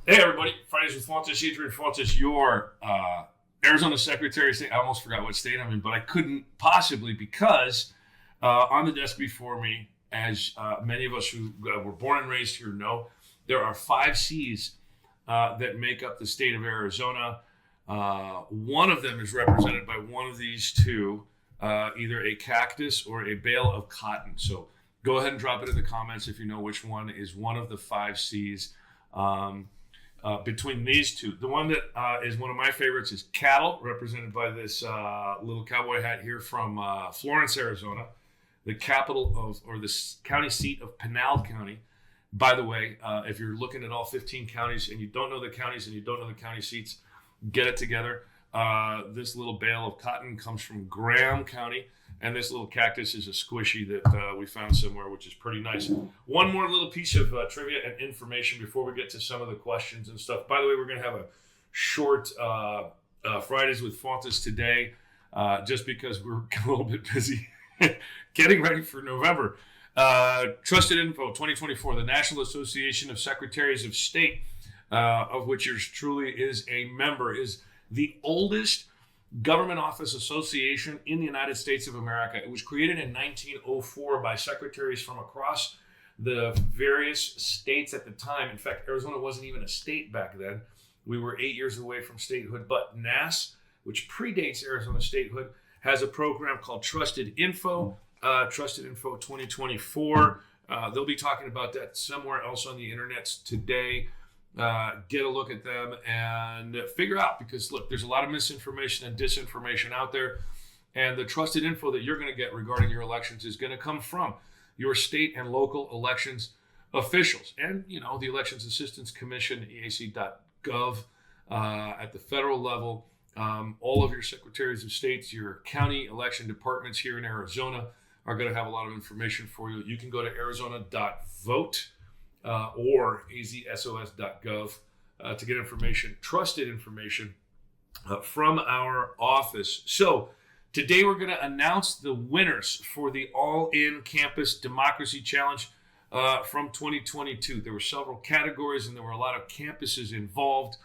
Hey everybody, Fridays with Fontes, Adrian Fontes, your Arizona Secretary of State. I almost forgot what state I'm in, but I couldn't possibly because on the desk before me, as many of us who were born and raised here know, there are 5 Cs that make up the state of Arizona. One of them is represented by one of these two, either a cactus or a bale of cotton. So go ahead and drop it in the comments if you know which one is one of the 5 Cs. Between these two, the one that is one of my favorites is cattle, represented by this little cowboy hat here from Florence, Arizona, the capital of, or the county seat of Pinal County. By the way, if you're looking at all 15 counties and you don't know the counties and you don't know the county seats, get it together. This little bale of cotton comes from Graham County, and this little cactus is a squishy that we found somewhere, which is pretty nice. One more little piece of trivia and information before we get to some of the questions and stuff. By the way, we're going to have a short Fridays with Fontes today, just because we're a little bit busy getting ready for November. Trusted Info 2024, the National Association of Secretaries of State, of which yours truly is a member, is the oldest government office association in the United States of America. It was created in 1904 by secretaries from across the various states at the time. In fact, Arizona wasn't even a state back then. We were 8 years away from statehood, but NASS, which predates Arizona statehood, has a program called Trusted Info, Trusted Info 2024. They'll be talking about that somewhere else on the internet today. Get a look at them and figure out, because look, there's a lot of misinformation and disinformation out there, and the trusted info that you're going to get regarding your elections is going to come from your state and local elections officials, and the Elections Assistance Commission, EAC.gov, at the federal level. All of your secretaries of states, your county election departments here in Arizona are going to have a lot of information for you. You can go to arizona.vote or azsos.gov to get information, trusted information from our office. So today we're going to announce the winners for the All-In Campus Democracy Challenge from 2022. There were several categories and there were a lot of campuses involved.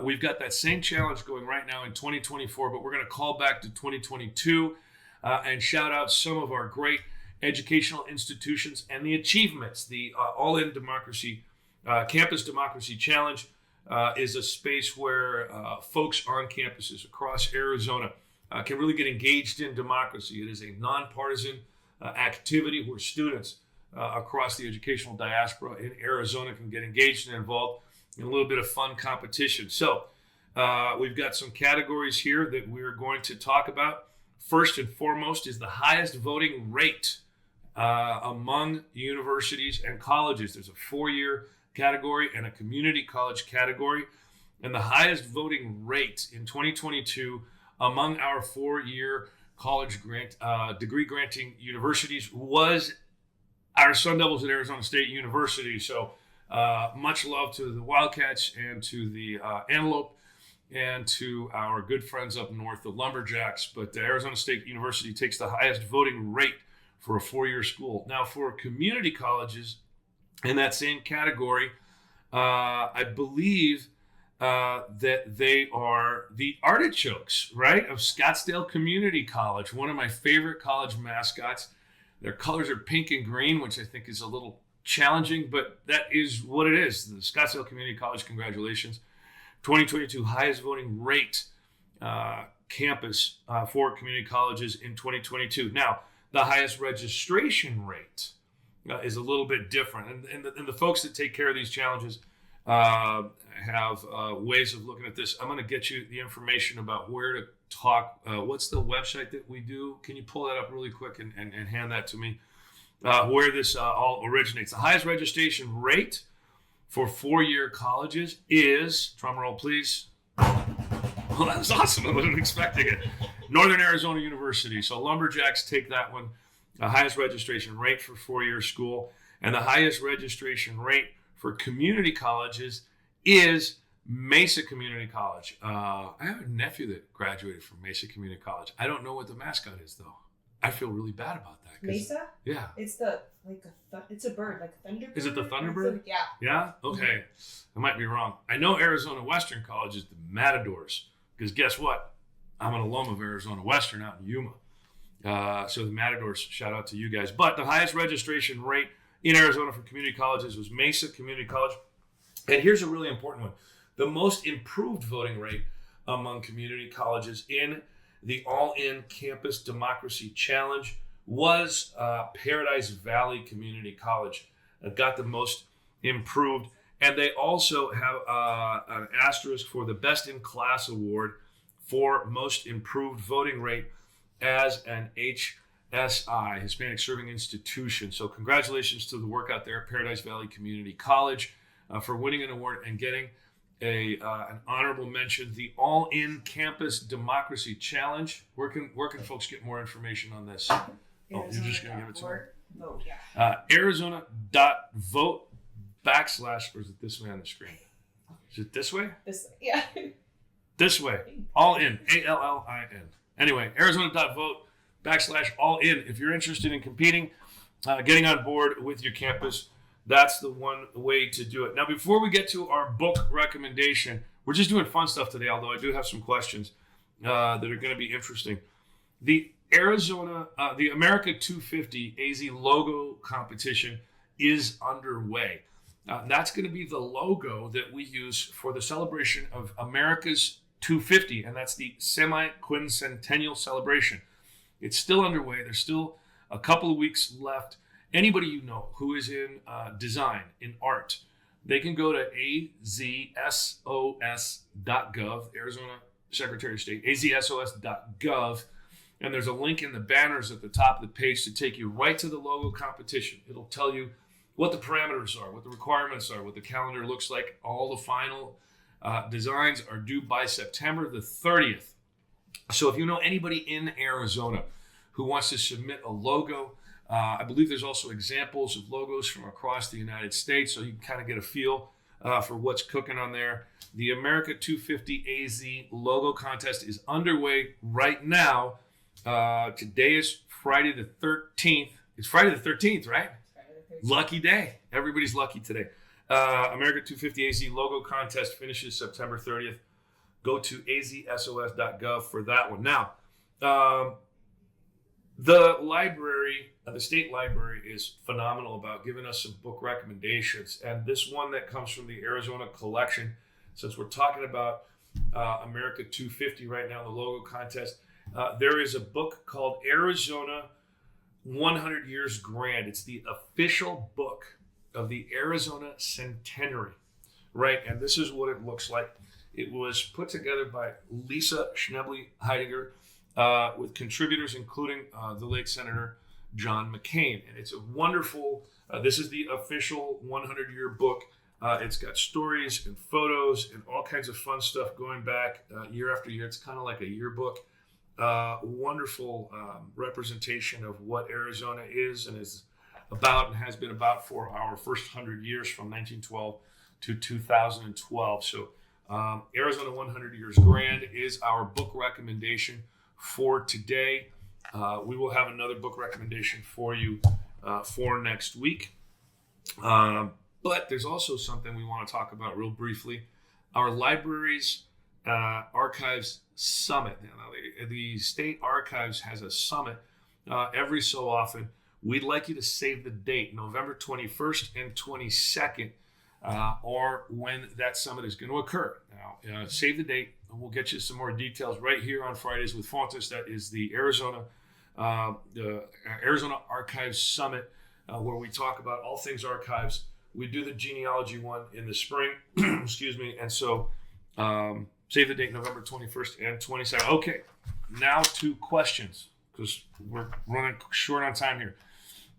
We've got that same challenge going right now in 2024, but we're going to call back to 2022 and shout out some of our great educational institutions and the achievements. The All-In Democracy Campus Democracy Challenge is a space where folks on campuses across Arizona can really get engaged in democracy. It is a nonpartisan activity where students across the educational diaspora in Arizona can get engaged and involved in a little bit of fun competition. So we've got some categories here that we're going to talk about. First and foremost is the highest voting rate among universities and colleges. There's a 4-year category and a community college category. And the highest voting rate in 2022 among our 4-year college degree granting universities was our Sun Devils at Arizona State University. So much love to the Wildcats and to the Antelope and to our good friends up north, the Lumberjacks. But the Arizona State University takes the highest voting rate for a 4-year school. Now, for community colleges in that same category, I believe that they are the Artichokes, right, of Scottsdale Community College, one of my favorite college mascots. Their colors are pink and green, which I think is a little challenging, but that is what it is. The Scottsdale Community College, congratulations. 2022 highest voting rate campus for community colleges in 2022. Now, the highest registration rate is a little bit different. And the folks that take care of these challenges have ways of looking at this. I'm going to get you the information about where to talk. What's the website that we do? Can you pull that up really quick and hand that to me? Where this all originates. The highest registration rate for 4-year colleges is, drumroll please. Well, that was awesome. I wasn't expecting it. Northern Arizona University. So Lumberjacks take that one. The highest registration rate for 4-year school. And the highest registration rate for community colleges is Mesa Community College. I have a nephew that graduated from Mesa Community College. I don't know what the mascot is, though. I feel really bad about that. Mesa? Yeah. It's it's a bird, like a thunderbird. Is it the Thunderbird? Yeah. Yeah? Okay. I might be wrong. I know Arizona Western College is the Matadors, because guess what? I'm an alum of Arizona Western out in Yuma. So the Matadors, shout out to you guys. But the highest registration rate in Arizona for community colleges was Mesa Community College. And here's a really important one. The most improved voting rate among community colleges in the All-In Campus Democracy Challenge was Paradise Valley Community College. Got the most improved. And they also have an asterisk for the Best in Class award for most improved voting rate as an HSI, Hispanic Serving Institution. So congratulations to the work out there at Paradise Valley Community College for winning an award and getting an honorable mention. The All-In Campus Democracy Challenge. Where can folks get more information on this? Oh, you're just going to give it to me? Vote, yeah. Arizona.vote/ or is it this way on the screen? Is it this way? This way, yeah. This way. All-In. ALLIN. Anyway, Arizona.vote/ all-in. If you're interested in competing, getting on board with your campus, that's the one way to do it. Now, before we get to our book recommendation, we're just doing fun stuff today, although I do have some questions that are going to be interesting. The America 250 AZ logo competition is underway. That's going to be the logo that we use for the celebration of America's 250, and that's the semi-quincentennial celebration. It's still underway. There's still a couple of weeks left. Anybody you know who is in design, in art, they can go to azsos.gov, Arizona Secretary of State, azsos.gov, and there's a link in the banners at the top of the page to take you right to the logo competition. It'll tell you what the parameters are, what the requirements are, what the calendar looks like. All the final designs are due by September the 30th. So if you know anybody in Arizona who wants to submit a logo, I believe there's also examples of logos from across the United States, so you can kind of get a feel for what's cooking on there. The America 250 AZ logo contest is underway right now. Today is Friday the 13th. It's Friday the 13th, right? Lucky day. Everybody's lucky today. America 250 AZ logo contest finishes September 30th. Go to azsos.gov for that one. Now, the library, the state library, is phenomenal about giving us some book recommendations. And this one that comes from the Arizona collection, since we're talking about America 250 right now, the logo contest, there is a book called Arizona 100 Years Grand. It's the official book of the Arizona Centenary, right? And this is what it looks like. It was put together by Lisa Schneble Heidegger with contributors including the late Senator John McCain. And it's a wonderful, this is the official 100-year book. It's got stories and photos and all kinds of fun stuff going back year after year. It's kind of like a yearbook. Wonderful representation of what Arizona is and is about and has been about for our first 100 years from 1912 to 2012. So Arizona 100 Years Grand is our book recommendation for today. We will have another book recommendation for you for next week. But there's also something we want to talk about real briefly. Our libraries archives summit. Now, the state archives has a summit every so often. We'd like you to save the date, November 21st and 22nd, or when that summit is going to occur. Now, save the date. We'll get you some more details right here on Fridays with Fontes. That is the Arizona Archives Summit, where we talk about all things archives. We do the genealogy one in the spring, excuse me, and so save the date, November 21st and 22nd. Okay, now to questions, because we're running short on time here.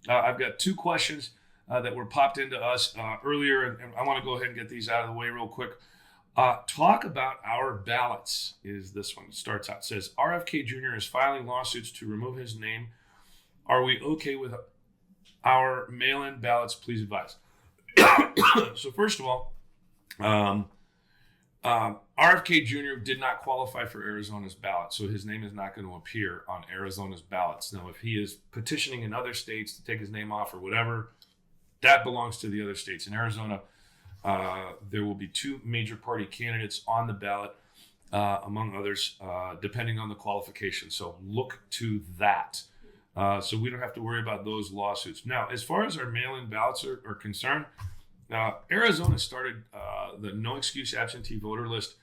I've got two questions that were popped into us earlier, and I want to go ahead and get these out of the way real quick. Talk about our ballots is this one. It starts out, it says, RFK Jr. is filing lawsuits to remove his name. Are we okay with our mail-in ballots? Please advise. So first of all, RFK Jr. did not qualify for Arizona's ballot, so his name is not going to appear on Arizona's ballots. Now, if he is petitioning in other states to take his name off or whatever, that belongs to the other states. In Arizona, there will be 2 major party candidates on the ballot, among others, depending on the qualifications. So look to that. So we don't have to worry about those lawsuits. Now, as far as our mail-in ballots are concerned, Arizona started the no excuse absentee voter list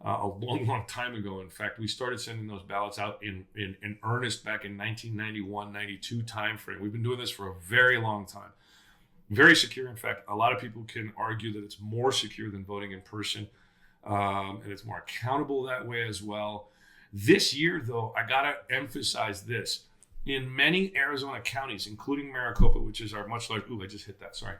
a long time ago. In fact, we started sending those ballots out in earnest back in 1991-92 timeframe. We've been doing this for a very long time. Very secure. In fact, a lot of people can argue that it's more secure than voting in person, and it's more accountable that way as well. This year, though, I gotta emphasize this. In many Arizona counties, including Maricopa, which is our much larger, I just hit that, sorry.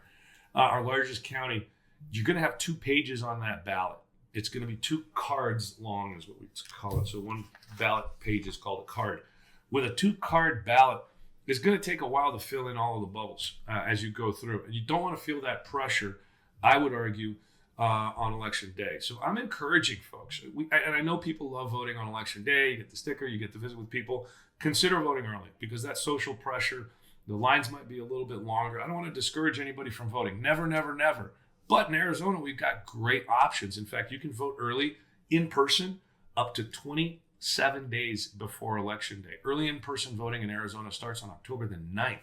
Our largest county, you're going to have 2 pages on that ballot. It's going to be 2 cards long is what we call it. So one ballot page is called a card. With a 2-card ballot, it's going to take a while to fill in all of the bubbles as you go through. And you don't want to feel that pressure, I would argue, on election day. So I'm encouraging folks. And I know people love voting on election day. You get the sticker, you get to visit with people. Consider voting early because that social pressure, the lines might be a little bit longer. I don't want to discourage anybody from voting. Never, never, never. But in Arizona, we've got great options. In fact, you can vote early in person up to 27 days before election day. Early in-person voting in Arizona starts on October the 9th.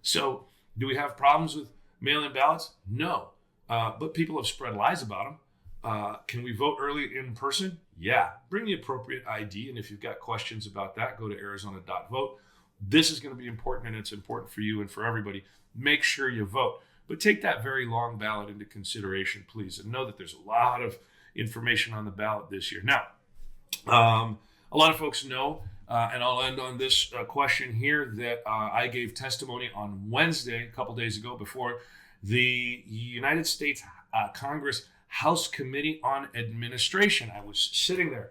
So do we have problems with mail-in ballots? No. But people have spread lies about them. Can we vote early in person? Yeah. Bring the appropriate ID. And if you've got questions about that, go to arizona.vote. This is going to be important, and it's important for you and for everybody. Make sure you vote. But take that very long ballot into consideration, please, and know that there's a lot of information on the ballot this year. Now, a lot of folks know, and I'll end on this question here, that I gave testimony on Wednesday, a couple days ago, before the United States Congress House Committee on Administration. I was sitting there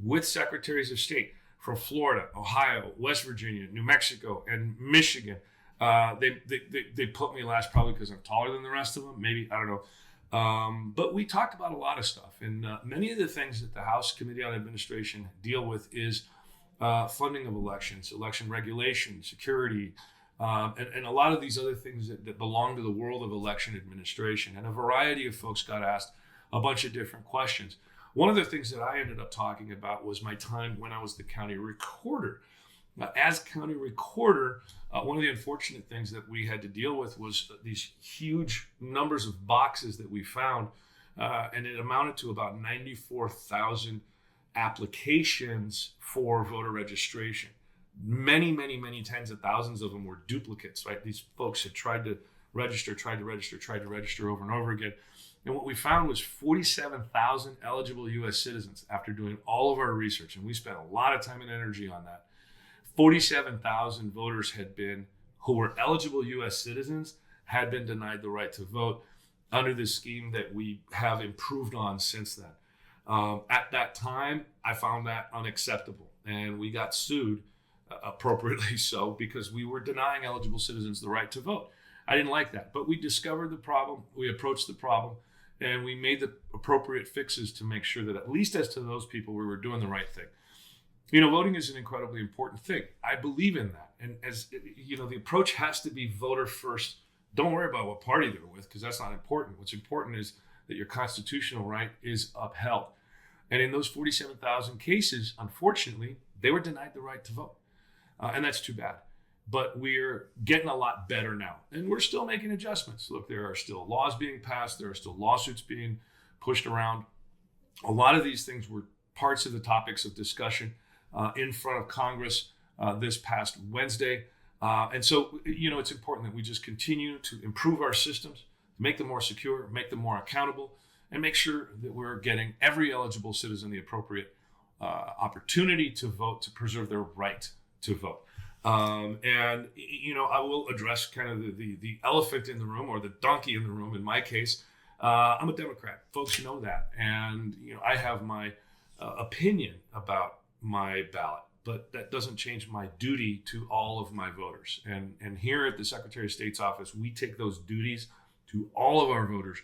with secretaries of state from Florida, Ohio, West Virginia, New Mexico, and Michigan. They put me last probably because I'm taller than the rest of them. Maybe, I don't know. But we talked about a lot of stuff. And many of the things that the House Committee on Administration deal with is funding of elections, election regulation, security, and a lot of these other things that belong to the world of election administration. And a variety of folks got asked a bunch of different questions. One of the things that I ended up talking about was my time when I was the county recorder. As county recorder, one of the unfortunate things that we had to deal with was these huge numbers of boxes that we found, and it amounted to about 94,000 applications for voter registration. Many, many, many tens of thousands of them were duplicates, right? These folks had tried to register over and over again. And what we found was 47,000 eligible U.S. citizens after doing all of our research, and we spent a lot of time and energy on that. 47,000 voters who were eligible U.S. citizens had been denied the right to vote under this scheme that we have improved on since then. At that time, I found that unacceptable, and we got sued, appropriately so, because we were denying eligible citizens the right to vote. I didn't like that, but we discovered the problem, we approached the problem, and we made the appropriate fixes to make sure that at least as to those people, we were doing the right thing. You know, voting is an incredibly important thing. I believe in that. And as you know, the approach has to be voter first. Don't worry about what party they're with, because that's not important. What's important is that your constitutional right is upheld. And in those 47,000 cases, unfortunately, they were denied the right to vote. And that's too bad. But we're getting a lot better now. And we're still making adjustments. Look, there are still laws being passed. There are still lawsuits being pushed around. A lot of these things were parts of the topics of discussion in front of Congress this past Wednesday. And so, you know, it's important that we just continue to improve our systems, make them more secure, make them more accountable, and make sure that we're getting every eligible citizen the appropriate opportunity to vote, to preserve their right to vote. And, you know, I will address kind of the elephant in the room, or the donkey in the room in my case. I'm a Democrat. Folks know that. And, you know, I have my opinion about my ballot, but that doesn't change my duty to all of my voters. And here at the Secretary of State's office, we take those duties to all of our voters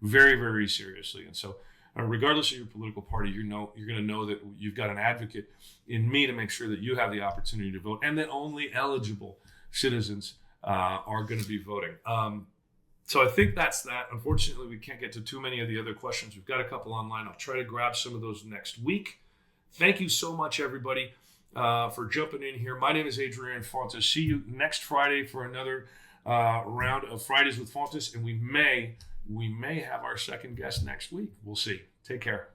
very, very seriously. And so regardless of your political party, you're going to know that you've got an advocate in me to make sure that you have the opportunity to vote, and that only eligible citizens are going to be voting. So I think that's that. Unfortunately, we can't get to too many of the other questions. We've got a couple online. I'll try to grab some of those next week. Thank you so much, everybody, for jumping in here. My name is Adrian Fontes. See you next Friday for another round of Fridays with Fontes, and we may have our second guest next week. We'll see. Take care.